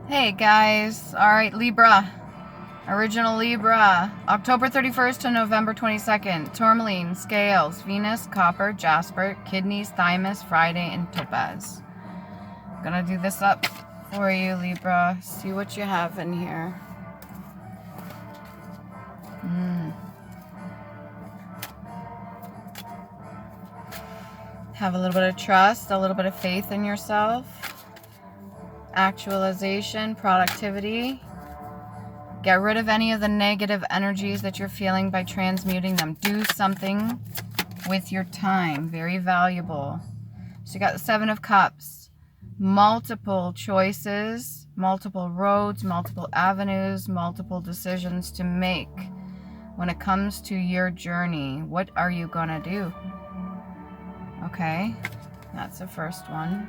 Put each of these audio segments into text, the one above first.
Hey guys, alright, Libra, original Libra, October 31st to November 22nd, tourmaline, scales, Venus, copper, jasper, kidneys, thymus, Friday, and topaz. I'm gonna do this up for you, Libra, see what you have in here. Have a little bit of trust, a little bit of faith in yourself, actualization, productivity. Get rid of any of the negative energies that you're feeling by transmuting them. Do something with your time. Very valuable. So you got the Seven of Cups. Multiple choices, multiple roads, multiple avenues, multiple decisions to make when it comes to your journey. What are you gonna do? Okay, that's the first one.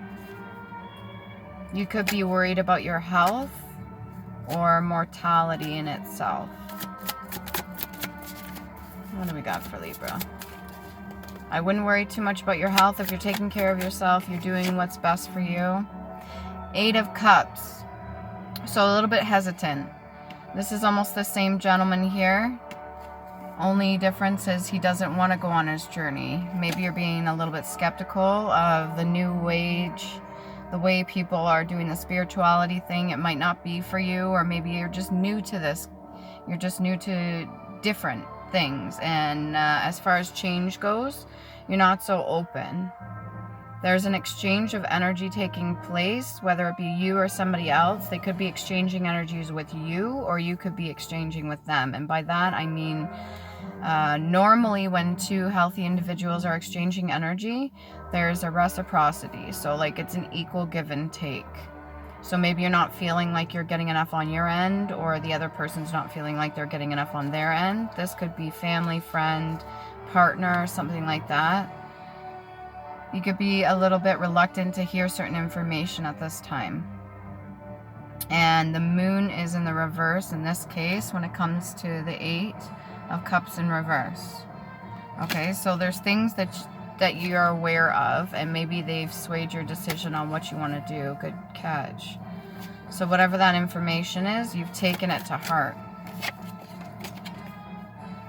You could be worried about your health or mortality in itself. What do we got for Libra? I wouldn't worry too much about your health. If you're taking care of yourself, you're doing what's best for you. Eight of Cups. So a little bit hesitant. This is almost the same gentleman here. Only difference is he doesn't want to go on his journey. Maybe you're being a little bit skeptical of the new age, the way people are doing the spirituality thing. It might not be for you, or maybe you're just new to this. You're just new to different things. And as far as change goes, you're not so open. There's an exchange of energy taking place, whether it be you or somebody else. They could be exchanging energies with you, or you could be exchanging with them. And by that, I mean, normally when two healthy individuals are exchanging energy, there's a reciprocity. So like it's an equal give and take. So maybe you're not feeling like you're getting enough on your end, or the other person's not feeling like they're getting enough on their end. This could be family, friend, partner, something like that. You could be a little bit reluctant to hear certain information at this time. And the moon is in the reverse in this case when it comes to the Eight of Cups in reverse. Okay, so there's things that you're aware of, and maybe they've swayed your decision on what you want to do. Good catch. So whatever that information is, you've taken it to heart.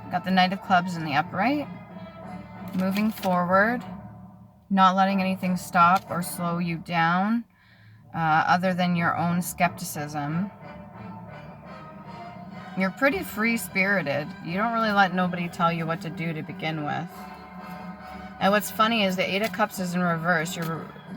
Got the Knight of Clubs in the upright. Moving forward. Not letting anything stop or slow you down other than your own skepticism. You're pretty free-spirited. You don't really let nobody tell you what to do to begin with. And what's funny is the Eight of Cups is in reverse.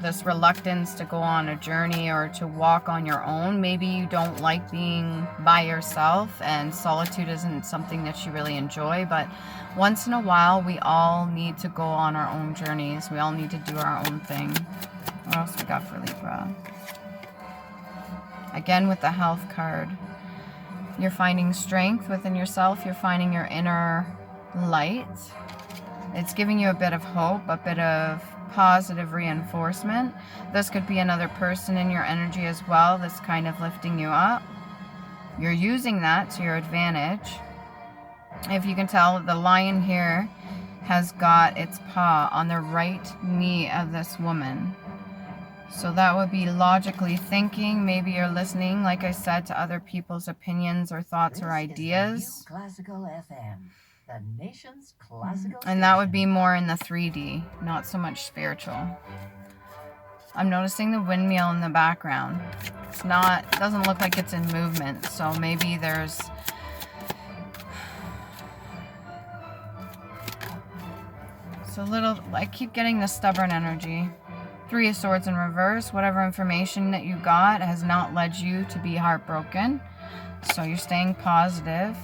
This reluctance to go on a journey or to walk on your own. Maybe you don't like being by yourself, and solitude isn't something that you really enjoy, but once in a while we all need to go on our own journeys. We all need to do our own thing. What else we got for Libra? Again with the health card. You're finding strength within yourself. You're finding your inner light. It's giving you a bit of hope, a bit of positive reinforcement. This could be another person in your energy as well that's kind of lifting you up. You're using that to your advantage. If you can tell, the lion here has got its paw on the right knee of this woman. So that would be logically thinking. Maybe you're listening, like I said, to other people's opinions or thoughts or ideas. Classical FM. The nation's classical and that would be more in the 3D, not so much spiritual. I'm noticing the windmill in the background. It doesn't look like it's in movement, so maybe there's I keep getting the stubborn energy. Three of Swords in reverse. Whatever information that you got has not led you to be heartbroken, so you're staying positive.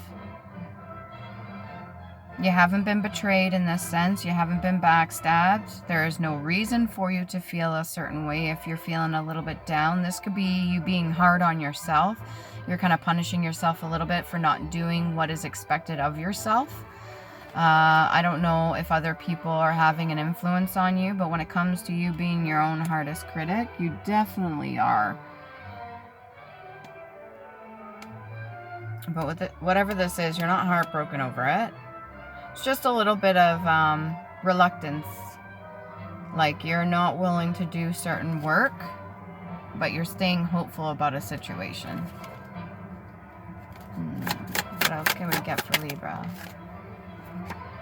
You haven't been betrayed in this sense. You haven't been backstabbed. There is no reason for you to feel a certain way if you're feeling a little bit down. This could be you being hard on yourself. You're kind of punishing yourself a little bit for not doing what is expected of yourself. I don't know if other people are having an influence on you, but when it comes to you being your own hardest critic, you definitely are. But with whatever this is, you're not heartbroken over it. It's just a little bit of reluctance. Like you're not willing to do certain work but you're staying hopeful about a situation. What else can we get for Libra?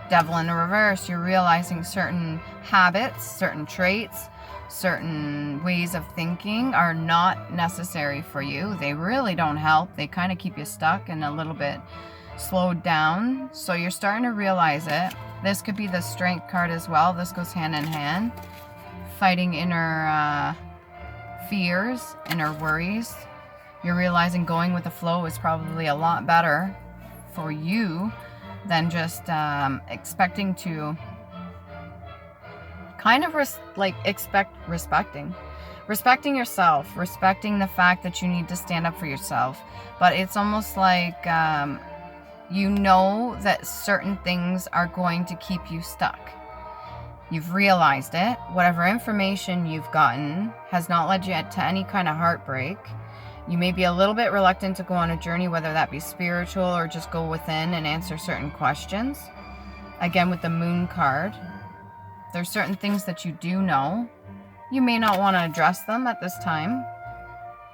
Devil in the reverse. You're realizing certain habits, certain traits, certain ways of thinking are not necessary for you. They really don't help. They kind of keep you stuck and a little bit slowed down. So you're starting to realize it. This could be the Strength card as well. This goes hand in hand. Fighting inner fears, inner worries. You're realizing going with the flow is probably a lot better for you than just expecting to kind of respecting yourself, respecting the fact that you need to stand up for yourself. But it's almost like you know that certain things are going to keep you stuck. You've realized it. Whatever information you've gotten has not led you to any kind of heartbreak. You may be a little bit reluctant to go on a journey, whether that be spiritual or just go within and answer certain questions. Again, with the Moon card, there's certain things that you do know. You may not want to address them at this time.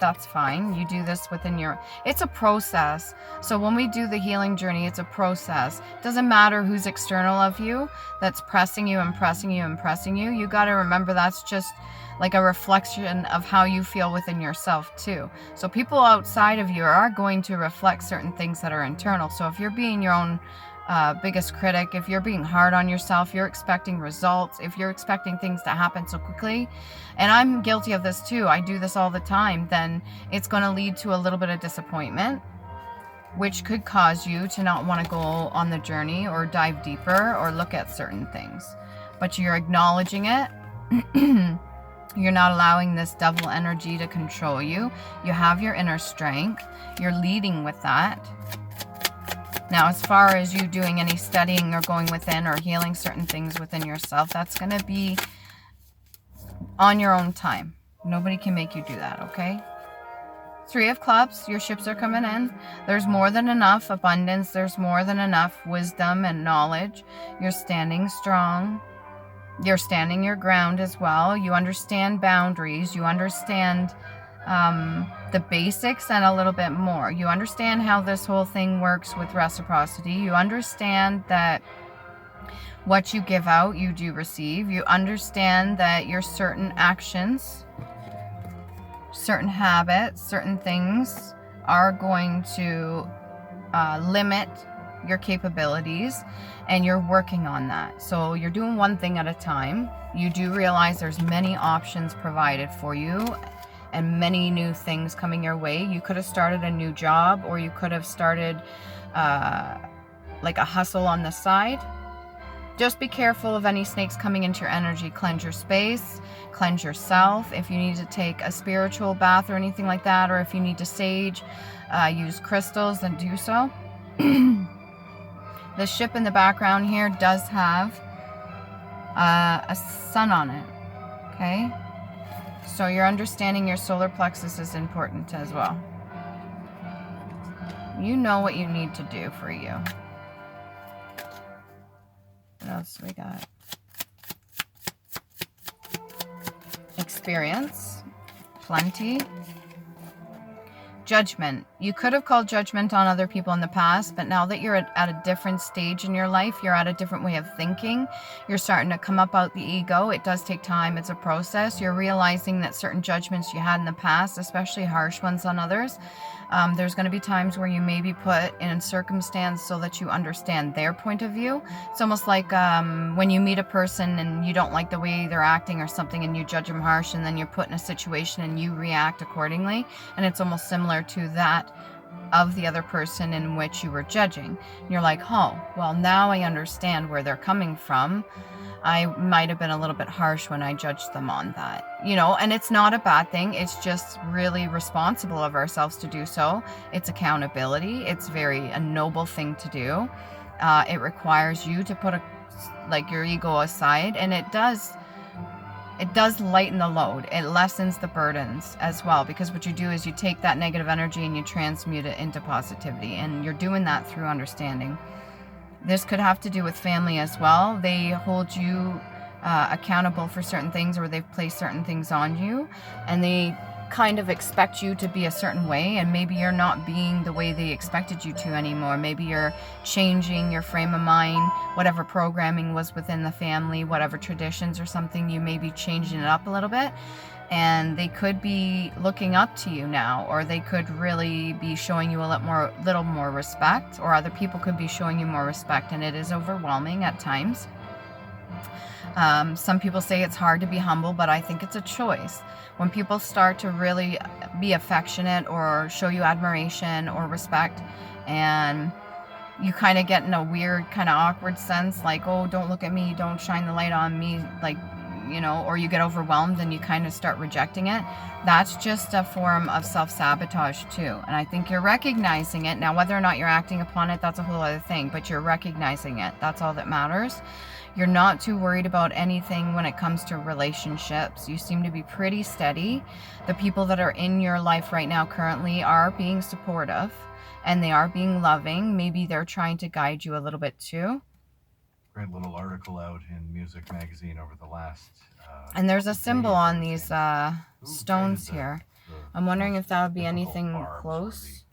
That's fine. You do this within your... It's a process. So when we do the healing journey, it's a process. It doesn't matter who's external of you that's pressing you and pressing you and pressing you. You got to remember that's just like a reflection of how you feel within yourself too. So people outside of you are going to reflect certain things that are internal. So if you're being your own biggest critic, if you're being hard on yourself, you're expecting results, if you're expecting things to happen so quickly, and I'm guilty of this too, I do this all the time, then it's going to lead to a little bit of disappointment, which could cause you to not want to go on the journey or dive deeper or look at certain things. But you're acknowledging it. You're not allowing this devil energy to control you. You have your inner strength. You're leading with that. Now, as far as you doing any studying or going within or healing certain things within yourself, that's going to be on your own time. Nobody can make you do that, okay? 3 of Clubs, your ships are coming in. There's more than enough abundance. There's more than enough wisdom and knowledge. You're standing strong. You're standing your ground as well. You understand boundaries. You understand the basics and a little bit more. You understand how this whole thing works with reciprocity. You understand that what you give out, you do receive. You understand that your certain actions, certain habits, certain things are going to limit your capabilities, and you're working on that. So you're doing one thing at a time. You do realize there's many options provided for you and many new things coming your way. You could have started a new job, or you could have started like a hustle on the side. Just be careful of any snakes coming into your energy. Cleanse your space, cleanse yourself. If you need to take a spiritual bath or anything like that, or if you need to sage, use crystals, then do so. The ship in the background here does have a sun on it, okay? So you're understanding your solar plexus is important as well. You know what you need to do for you. What else we got? Experience, plenty. Judgment. You could have called judgment on other people in the past, but now that you're at a different stage in your life, you're at a different way of thinking, you're starting to come up out the ego. It does take time. It's a process. You're realizing that certain judgments you had in the past, especially harsh ones on others, there's going to be times where you may be put in a circumstance so that you understand their point of view. It's almost like when you meet a person and you don't like the way they're acting or something, and you judge them harsh, and then you're put in a situation and you react accordingly. And it's almost similar to that of the other person in which you were judging. You're like, oh, well, now I understand where they're coming from. I might have been a little bit harsh when I judged them on that, you know, and it's not a bad thing. It's just really responsible of ourselves to do so. It's accountability. It's a noble thing to do. It requires you to put your ego aside, and it does lighten the load. It lessens the burdens as well, because what you do is you take that negative energy and you transmute it into positivity, and you're doing that through understanding. This could have to do with family as well. They hold you accountable for certain things, or they've placed certain things on you, and they kind of expect you to be a certain way, and maybe you're not being the way they expected you to anymore. Maybe you're changing your frame of mind, whatever programming was within the family, whatever traditions or something, you may be changing it up a little bit. And they could be looking up to you now, or they could really be showing you a little more respect, or other people could be showing you more respect, and it is overwhelming at times. Some people say it's hard to be humble, but I think it's a choice. When people start to really be affectionate or show you admiration or respect, and you kind of get in a weird kind of awkward sense, like, oh, don't look at me, don't shine the light on me, like, you know, or you get overwhelmed and you kind of start rejecting it, that's just a form of self-sabotage too. And I think you're recognizing it. Now, whether or not you're acting upon it, that's a whole other thing, but you're recognizing it. That's all that matters. You're not too worried about anything when it comes to relationships. You seem to be pretty steady. The people that are in your life right now currently are being supportive, and they are being loving. Maybe they're trying to guide you a little bit too. Great little article out in Music Magazine over the last and there's a couple symbol days, on for these instance. stones Who here. created I'm wondering most if that would be difficult anything barbs or close.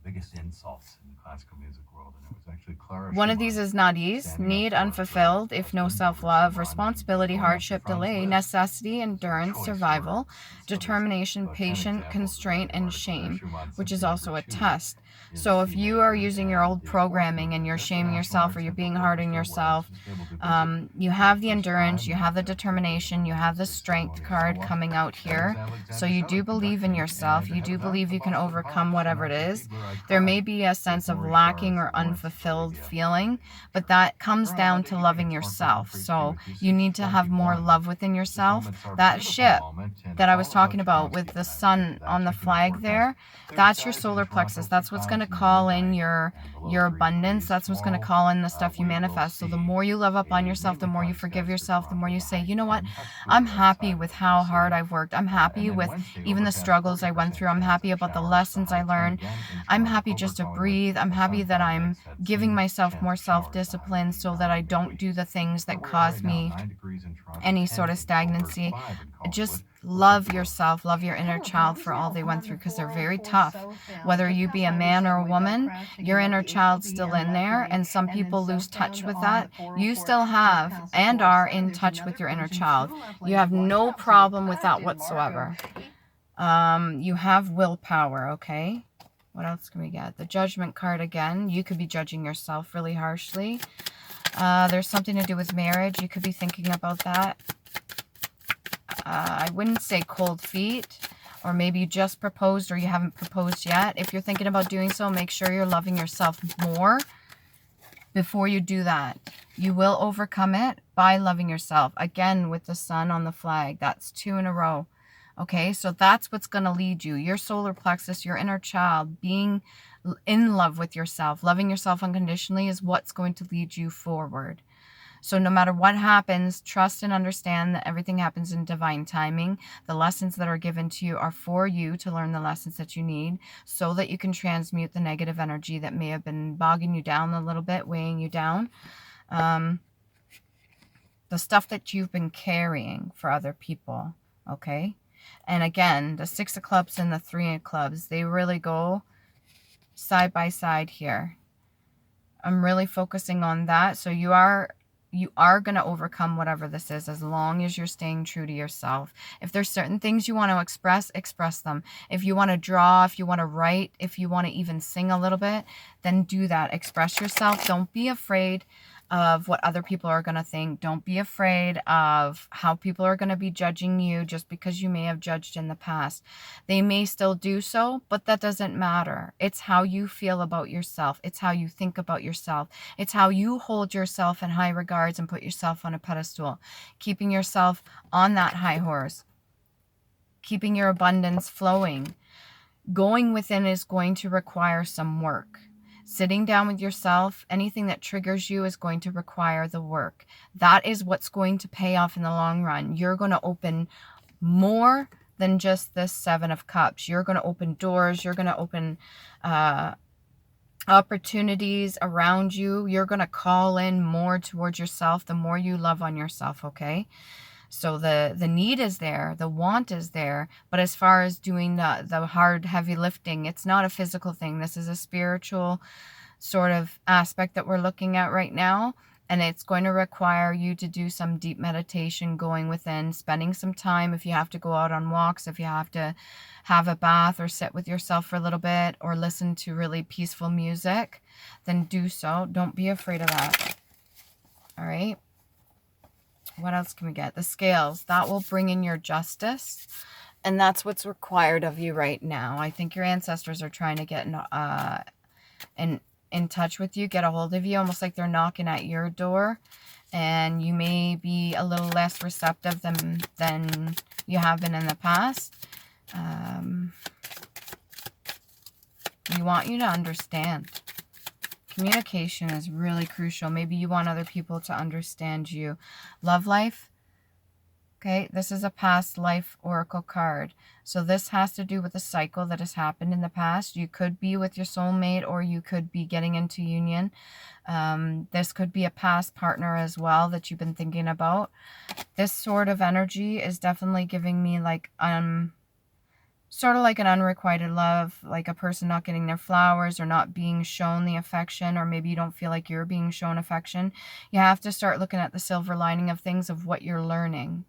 the biggest insults in the classical music world, and it was actually Clara One of Schumann these is not ease, standing need, up for her unfulfilled, if husband, no who was self-love, Schumann, responsibility, and going up hardship, the Franz delay, Liszt. necessity, So endurance, choice survival, words. So there's determination, about 10 patient, examples constraint, in the and article there. shame, Schumann which is Symphony also Number a 2 test. in So if C you are major, using your and old his fourth programming and movement, you're just the shaming National yourself, or Arts you're being Symphony hard on Orchestra yourself, was able to visit you for have the the first endurance, time you have the at determination, you have the this strength ceremony in card Ottawa. coming out That here. is Alexander So you do Shelley believe in conducting, yourself. and You ahead do of that, believe the you can Boston overcome Pops, whatever it Sonata is. Fiedler There Icon, may be a with sense of Maurice lacking Jarrett's or Lawrence unfulfilled Olivier feeling, but Overture. that comes We're on down Monday to evening. loving It's 1:30 yourself. for So with you need to have more 6:21. love within This yourself. moment's our That beautiful ship moment, and that it's I all was about talking about Chomsky with the tonight. We'll get sun to that. on the Checking the flag forecast. there, Clear that's your skies in solar Toronto, plexus. 50 That's what's going clouds to in the call in midnight, your and below 3 abundance. degrees. That's what's going to Tomorrow, call in the stuff you we will manifest. So the see more you love up on a yourself, the mainly more you cloudy forgive skies for yourself, the more Toronto you say, tonight, you know what, and much I'm cooler happy outside with than how we'll hard see. I've worked. I'm And happy then with Wednesday, even the overcast, struggles I went 40% through. I'm chance happy of about the showers. The lessons I high 10 learned. again in I'm Toronto. happy just to Overcast with breathe. I'm a happy that sun cloud I'm mix, that giving same myself chance more of showers. The high self-discipline will be so that I 9 don't do degrees. the things Where that we are cause right now, me 9 degrees in Toronto, any 10 sort of in Cobourg, stagnancy. 5 in Just Collingwood, with 50 love below. yourself, love your inner child for all they went through, because they're very tough. Whether you be a man or a woman, your inner child's still in there, and some people lose touch with that. You still have and are in touch with your inner child. You have no problem with that whatsoever. You have willpower, okay? What else can we get? The Judgment card again. You could be judging yourself really harshly. There's something to do with marriage. You could be thinking about that. I wouldn't say cold feet, or maybe you just proposed or you haven't proposed yet. If you're thinking about doing so, make sure you're loving yourself more before you do that. You will overcome it by loving yourself. Again, with the sun on the flag, that's 2 in a row. Okay, so that's what's going to lead you. Your solar plexus, your inner child, being in love with yourself, loving yourself unconditionally is what's going to lead you forward. So no matter what happens, trust and understand that everything happens in divine timing. The lessons that are given to you are for you to learn the lessons that you need so that you can transmute the negative energy that may have been bogging you down a little bit, weighing you down. The stuff that you've been carrying for other people, okay? And again, the 6 of clubs and the 3 of clubs, they really go side by side here. I'm really focusing on that. So you are going to overcome whatever this is, as long as you're staying true to yourself. If there's certain things you want to express, express them. If you want to draw, if you want to write, if you want to even sing a little bit, then do that. Express yourself. Don't be afraid of what other people are going to think. Don't be afraid of how people are going to be judging you just because you may have judged in the past. They may still do so, but that doesn't matter. It's how you feel about yourself. It's how you think about yourself. It's how you hold yourself in high regards and put yourself on a pedestal, keeping yourself on that high horse, keeping your abundance flowing. Going within is going to require some work. Sitting down with yourself, anything that triggers you is going to require the work. That is what's going to pay off in the long run. You're going to open more than just this 7 of Cups. You're going to open doors. You're going to open opportunities around you. You're going to call in more towards yourself the more you love on yourself, okay? So the need is there, the want is there, but as far as doing the hard, heavy lifting, it's not a physical thing. This is a spiritual sort of aspect that we're looking at right now. And it's going to require you to do some deep meditation, going within, spending some time. If you have to go out on walks, if you have to have a bath or sit with yourself for a little bit or listen to really peaceful music, then do so. Don't be afraid of that. All right. What else can we get? The scales. That will bring in your justice. And that's what's required of you right now. I think your ancestors are trying to get in touch with you, get a hold of you, almost like they're knocking at your door, and you may be a little less receptive than you have been in the past. We want you to understand. Communication is really crucial. Maybe you want other people to understand you. Love life. Okay, this is a past life oracle card. So this has to do with a cycle that has happened in the past. You could be with your soulmate, or you could be getting into union. This could be a past partner as well that you've been thinking about. This sort of energy is definitely giving me like sort of like an unrequited love, like a person not getting their flowers or not being shown the affection, or maybe you don't feel like you're being shown affection. You have to start looking at the silver lining of things, of what you're learning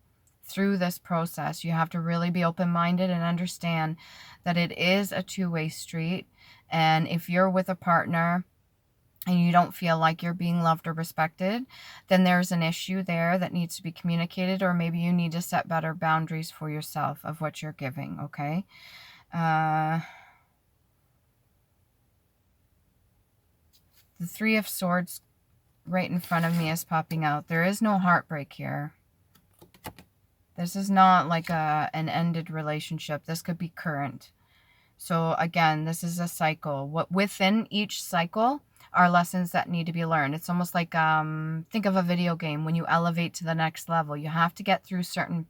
through this process. You have to really be open-minded and understand that it is a two-way street. And if you're with a partner and you don't feel like you're being loved or respected, then there's an issue there that needs to be communicated, or maybe you need to set better boundaries for yourself of what you're giving, okay? The Three of Swords right in front of me is popping out. There is no heartbreak here. This is not like an ended relationship. This could be current. So again, this is a cycle. What within each cycle are lessons that need to be learned. It's almost like, think of a video game. When you elevate to the next level, you have to get through certain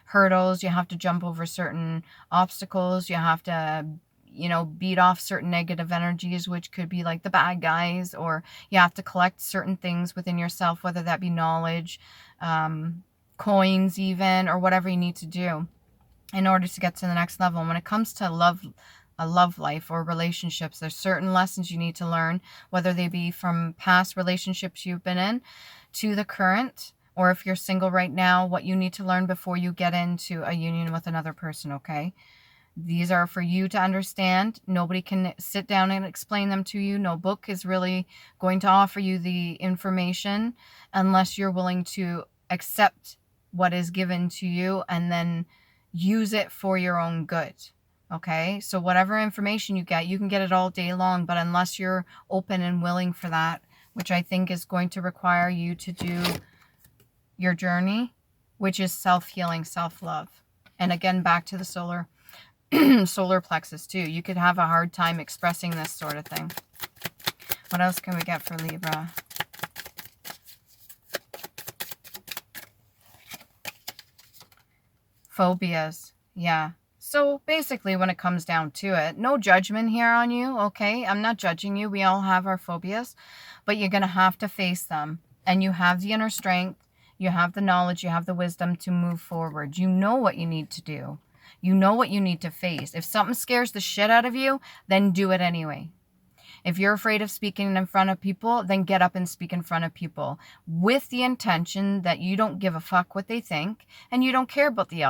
hurdles. You have to jump over certain obstacles. You have to, you know, beat off certain negative energies, which could be like the bad guys, or you have to collect certain things within yourself, whether that be knowledge, coins even, or whatever you need to do in order to get to the next level. And when it comes to a love life or relationships, there's certain lessons you need to learn, whether they be from past relationships you've been in to the current, or if you're single right now, what you need to learn before you get into a union with another person, okay? These are for you to understand. Nobody can sit down and explain them to you. No book is really going to offer you the information unless you're willing to accept what is given to you and then use it for your own good. Okay, so whatever information you can get it all day long, but unless you're open and willing for that, which I think is going to require you to do your journey, which is self-healing, self-love. And again, back to the solar plexus too. You could have a hard time expressing this sort of thing. What else can we get for Libra? Phobias. Yeah. So basically, when it comes down to it, no judgment here on you, okay? I'm not judging you. We all have our phobias, but you're going to have to face them. And you have the inner strength, you have the knowledge, you have the wisdom to move forward. You know what you need to do. You know what you need to face. If something scares the shit out of you, then do it anyway. If you're afraid of speaking in front of people, then get up and speak in front of people with the intention that you don't give a fuck what they think and you don't care about the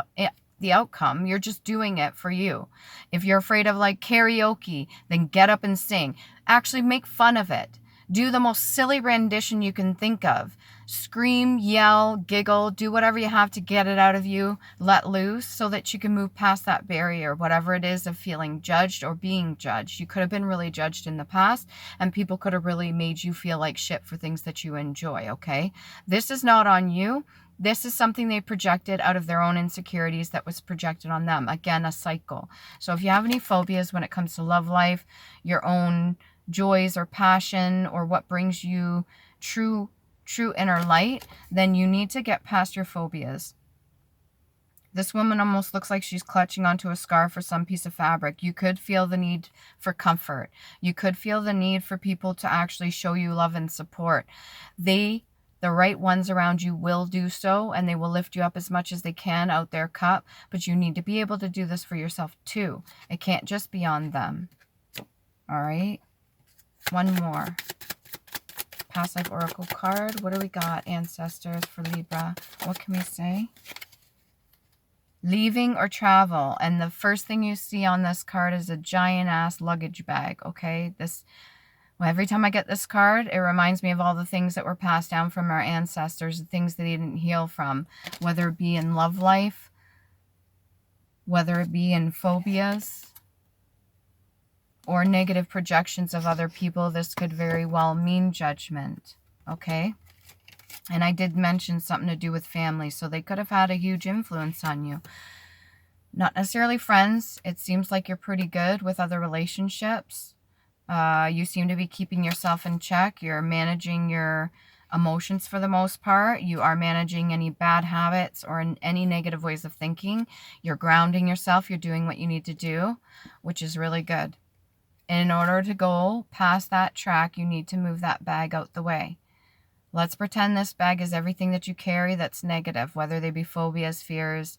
outcome. You're just doing it for you. If you're afraid of like karaoke, then get up and sing. Actually make fun of it. Do the most silly rendition you can think of. Scream, yell, giggle, do whatever you have to get it out of you. Let loose so that you can move past that barrier, whatever it is of feeling judged or being judged. You could have been really judged in the past, and people could have really made you feel like shit for things that you enjoy, okay? This is not on you. This is something they projected out of their own insecurities that was projected on them. Again, a cycle. So if you have any phobias when it comes to love life, your own joys or passion, or what brings you true inner light, then you need to get past your phobias. This woman almost looks like she's clutching onto a scarf or some piece of fabric. You could feel the need for comfort. You could feel the need for people to actually show you love and support. The The right ones around you will do so, and they will lift you up as much as they can out their cup. But you need to be able to do this for yourself too. It can't just be on them. All right. One more. Past life oracle card. What do we got, ancestors, for Libra? What can we say? Leaving or travel. And the first thing you see on this card is a giant ass luggage bag. Okay. Well, every time I get this card, it reminds me of all the things that were passed down from our ancestors, the things that they didn't heal from, whether it be in love life, whether it be in phobias, or negative projections of other people. This could very well mean judgment, okay? And I did mention something to do with family, so they could have had a huge influence on you. Not necessarily friends. It seems like you're pretty good with other relationships. You seem to be keeping yourself in check. You're managing your emotions for the most part. You are managing any bad habits or any negative ways of thinking. You're grounding yourself. You're doing what you need to do, which is really good. And in order to go past that track, you need to move that bag out the way. Let's pretend this bag is everything that you carry that's negative, whether they be phobias, fears,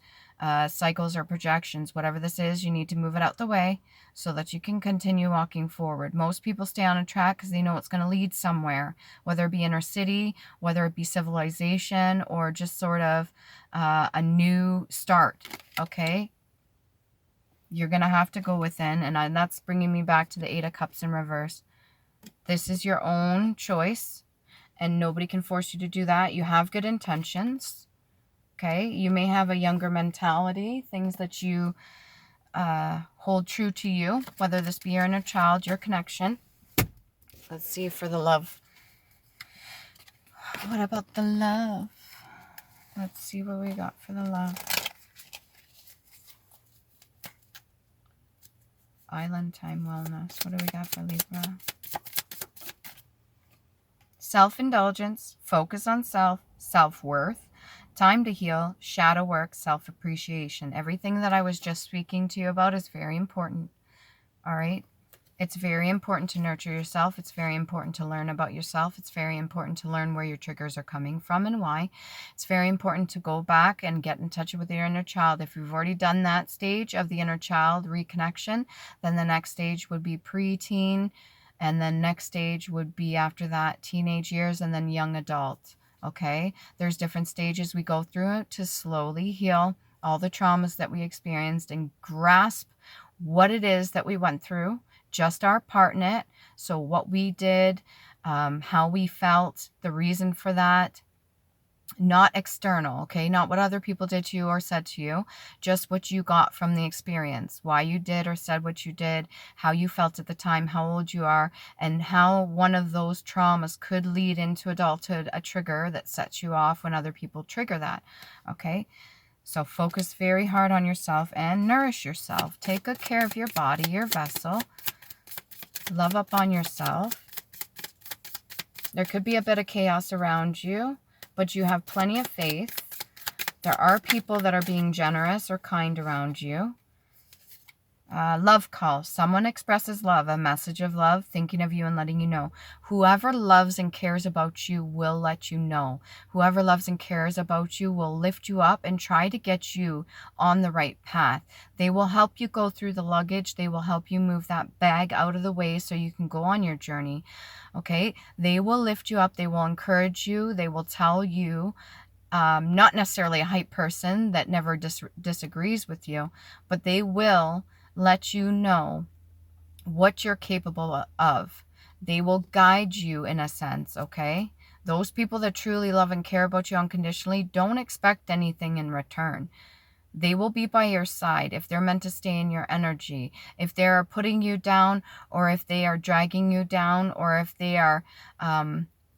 cycles, or projections. Whatever this is, you need to move it out the way so that you can continue walking forward. Most people stay on a track because they know it's going to lead somewhere, whether it be inner city, whether it be civilization, or just sort of a new start, okay? You're going to have to go within, and that's bringing me back to the Eight of Cups in reverse. This is your own choice, and nobody can force you to do that. You have good intentions, okay? You may have a younger mentality, things that you hold true to you, whether this be your inner child, your connection. Let's see for the love. What about the love? Let's see what we got for the love. Island time wellness. What do we got for Libra? Self-indulgence, focus on self, self-worth, time to heal, shadow work, self-appreciation. Everything that I was just speaking to you about is very important. All right? It's very important to nurture yourself. It's very important to learn about yourself. It's very important to learn where your triggers are coming from and why. It's very important to go back and get in touch with your inner child. If you've already done that stage of the inner child reconnection, then the next stage would be preteen, and then next stage would be after that teenage years, and then young adult. Okay? There's different stages we go through to slowly heal all the traumas that we experienced and grasp what it is that we went through, just our part in it. So what we did, how we felt, the reason for that, not external, okay? Not what other people did to you or said to you, just what you got from the experience, why you did or said what you did, how you felt at the time, how old you are, and how one of those traumas could lead into adulthood, a trigger that sets you off when other people trigger that, okay? So focus very hard on yourself and nourish yourself. Take good care of your body, your vessel. Love up on yourself. There could be a bit of chaos around you, but you have plenty of faith. There are people that are being generous or kind around you. Love call. Someone expresses love, a message of love, thinking of you and letting you know. Whoever loves and cares about you will let you know. Whoever loves and cares about you will lift you up and try to get you on the right path. They will help you go through the luggage. They will help you move that bag out of the way so you can go on your journey. Okay? They will lift you up. They will encourage you. They will tell you, not necessarily a hype person that never disagrees with you, but they will let you know what you're capable of. They will guide you in a sense, okay? Those people that truly love and care about you unconditionally don't expect anything in return. They will be by your side if they're meant to stay in your energy. If they're putting you down, or if they are dragging you down, or if they are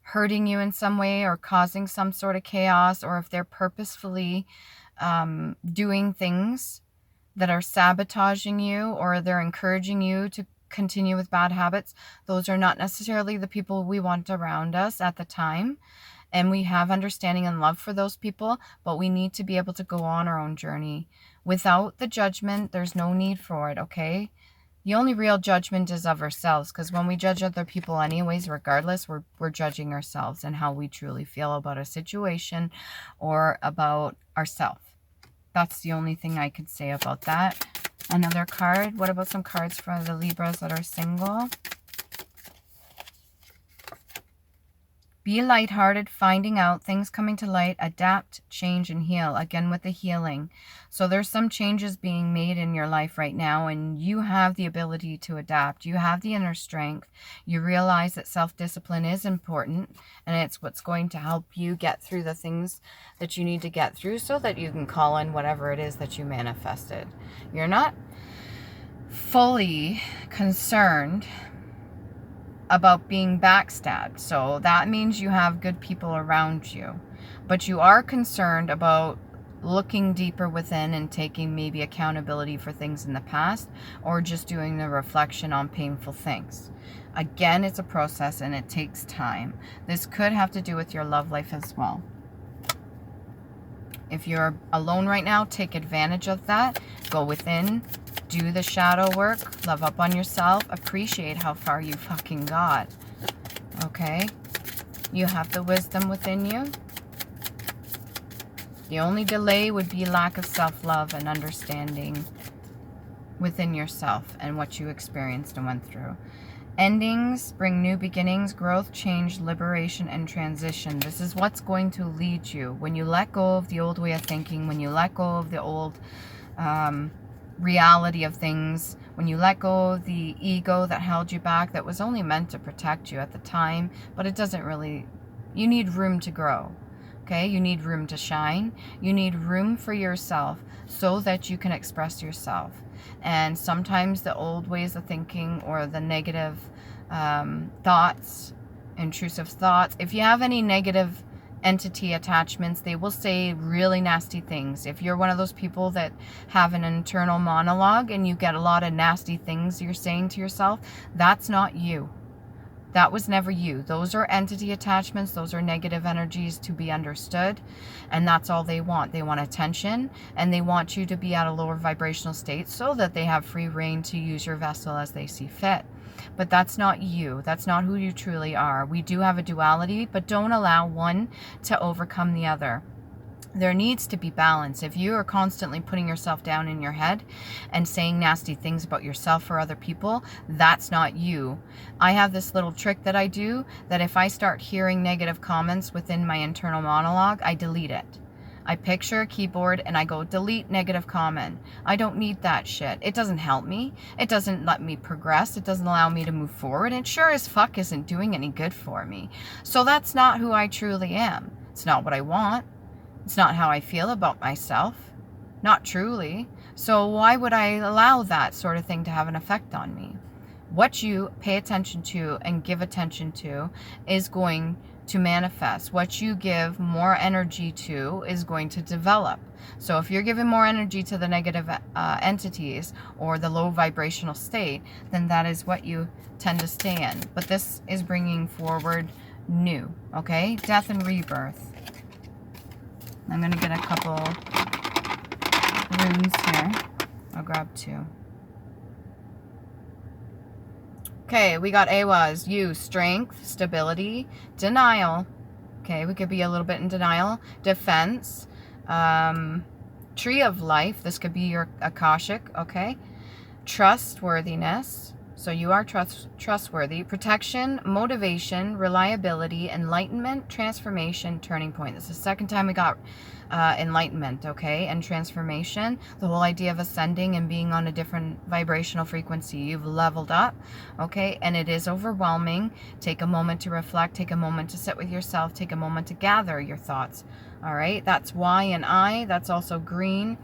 hurting you in some way or causing some sort of chaos, or if they're purposefully doing things that are sabotaging you, or they're encouraging you to continue with bad habits, those are not necessarily the people we want around us at the time. And we have understanding and love for those people, but we need to be able to go on our own journey. Without the judgment, there's no need for it, okay? The only real judgment is of ourselves, because when we judge other people anyways, regardless, we're judging ourselves and how we truly feel about a situation or about ourselves. That's the only thing I could say about that. Another card. What about some cards for the Libras that are single? Be lighthearted, finding out, things coming to light, adapt, change, and heal. Again, with the healing. So there's some changes being made in your life right now, and you have the ability to adapt. You have the inner strength. You realize that self-discipline is important, and it's what's going to help you get through the things that you need to get through so that you can call in whatever it is that you manifested. You're not fully concerned about being backstabbed. So that means you have good people around you. But you are concerned about looking deeper within and taking maybe accountability for things in the past, or just doing the reflection on painful things. Again, it's a process and it takes time. This could have to do with your love life as well. If you're alone right now, take advantage of that. Go within. Do the shadow work, love up on yourself, appreciate how far you fucking got, okay? You have the wisdom within you. The only delay would be lack of self-love and understanding within yourself and what you experienced and went through. Endings bring new beginnings, growth, change, liberation, and transition. This is what's going to lead you. When you let go of the old way of thinking, when you let go of the old reality of things, when you let go of the ego that held you back, that was only meant to protect you at the time, but it doesn't really, you need room to grow, okay? You need room to shine. You need room for yourself so that you can express yourself. And sometimes the old ways of thinking or the negative thoughts, intrusive thoughts, if you have any negative entity attachments, they will say really nasty things. If you're one of those people that have an internal monologue and you get a lot of nasty things you're saying to yourself, that's not you. That was never you. Those are entity attachments. Those are negative energies to be understood. And that's all they want. They want attention, and they want you to be at a lower vibrational state so that they have free reign to use your vessel as they see fit. But that's not you. That's not who you truly are. We do have a duality, but don't allow one to overcome the other. There needs to be balance. If you are constantly putting yourself down in your head and saying nasty things about yourself or other people, that's not you. I have this little trick that I do, that if I start hearing negative comments within my internal monologue, I delete it. I picture a keyboard and I go, delete negative comment. I don't need that shit. It doesn't help me. It doesn't let me progress. It doesn't allow me to move forward. It sure as fuck isn't doing any good for me. So that's not who I truly am. It's not what I want. It's not how I feel about myself. Not truly. So why would I allow that sort of thing to have an effect on me? What you pay attention to and give attention to is going to manifest. What you give more energy to is going to develop. So if you're giving more energy to the negative entities or the low vibrational state, then that is what you tend to stay in. But this is bringing forward new, okay? Death and rebirth. I'm going to get a couple runes here. I'll grab two. Okay, we got Awas, you, strength, stability, denial. Okay, we could be a little bit in denial. Defense, tree of life. This could be your Akashic, okay? Trustworthiness. So you are trustworthy. Protection, motivation, reliability, enlightenment, transformation, turning point. This is the second time we got enlightenment, okay, and transformation. The whole idea of ascending and being on a different vibrational frequency. You've leveled up, okay, and it is overwhelming. Take a moment to reflect. Take a moment to sit with yourself. Take a moment to gather your thoughts, all right? That's Y and I. That's also green,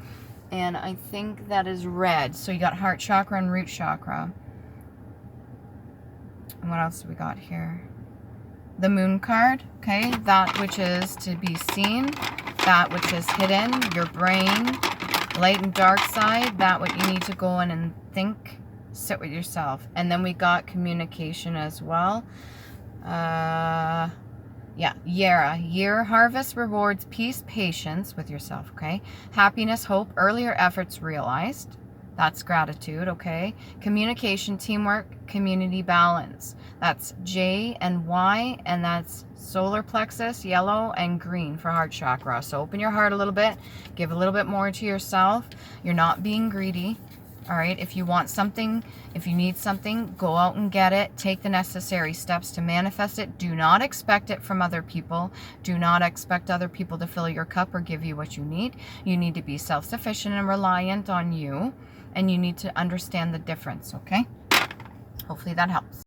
and I think that is red. So you got heart chakra and root chakra. And what else do we got here? The moon card, okay? That which is to be seen, that which is hidden, your brain, light and dark side, that what you need to go in and think, sit with yourself. And then we got communication as well. Yeah, Yara, year, harvest, rewards, peace, patience with yourself, okay? Happiness, hope, earlier efforts realized, That's gratitude, okay? Communication, teamwork, community balance. That's J and Y, and that's solar plexus, yellow, and green for heart chakra. So open your heart a little bit, give a little bit more to yourself. You're not being greedy, all right? If you want something, if you need something, go out and get it. Take the necessary steps to manifest it. Do not expect it from other people. Do not expect other people to fill your cup or give you what you need. You need to be self-sufficient and reliant on you, and you need to understand the difference, okay? Hopefully that helps.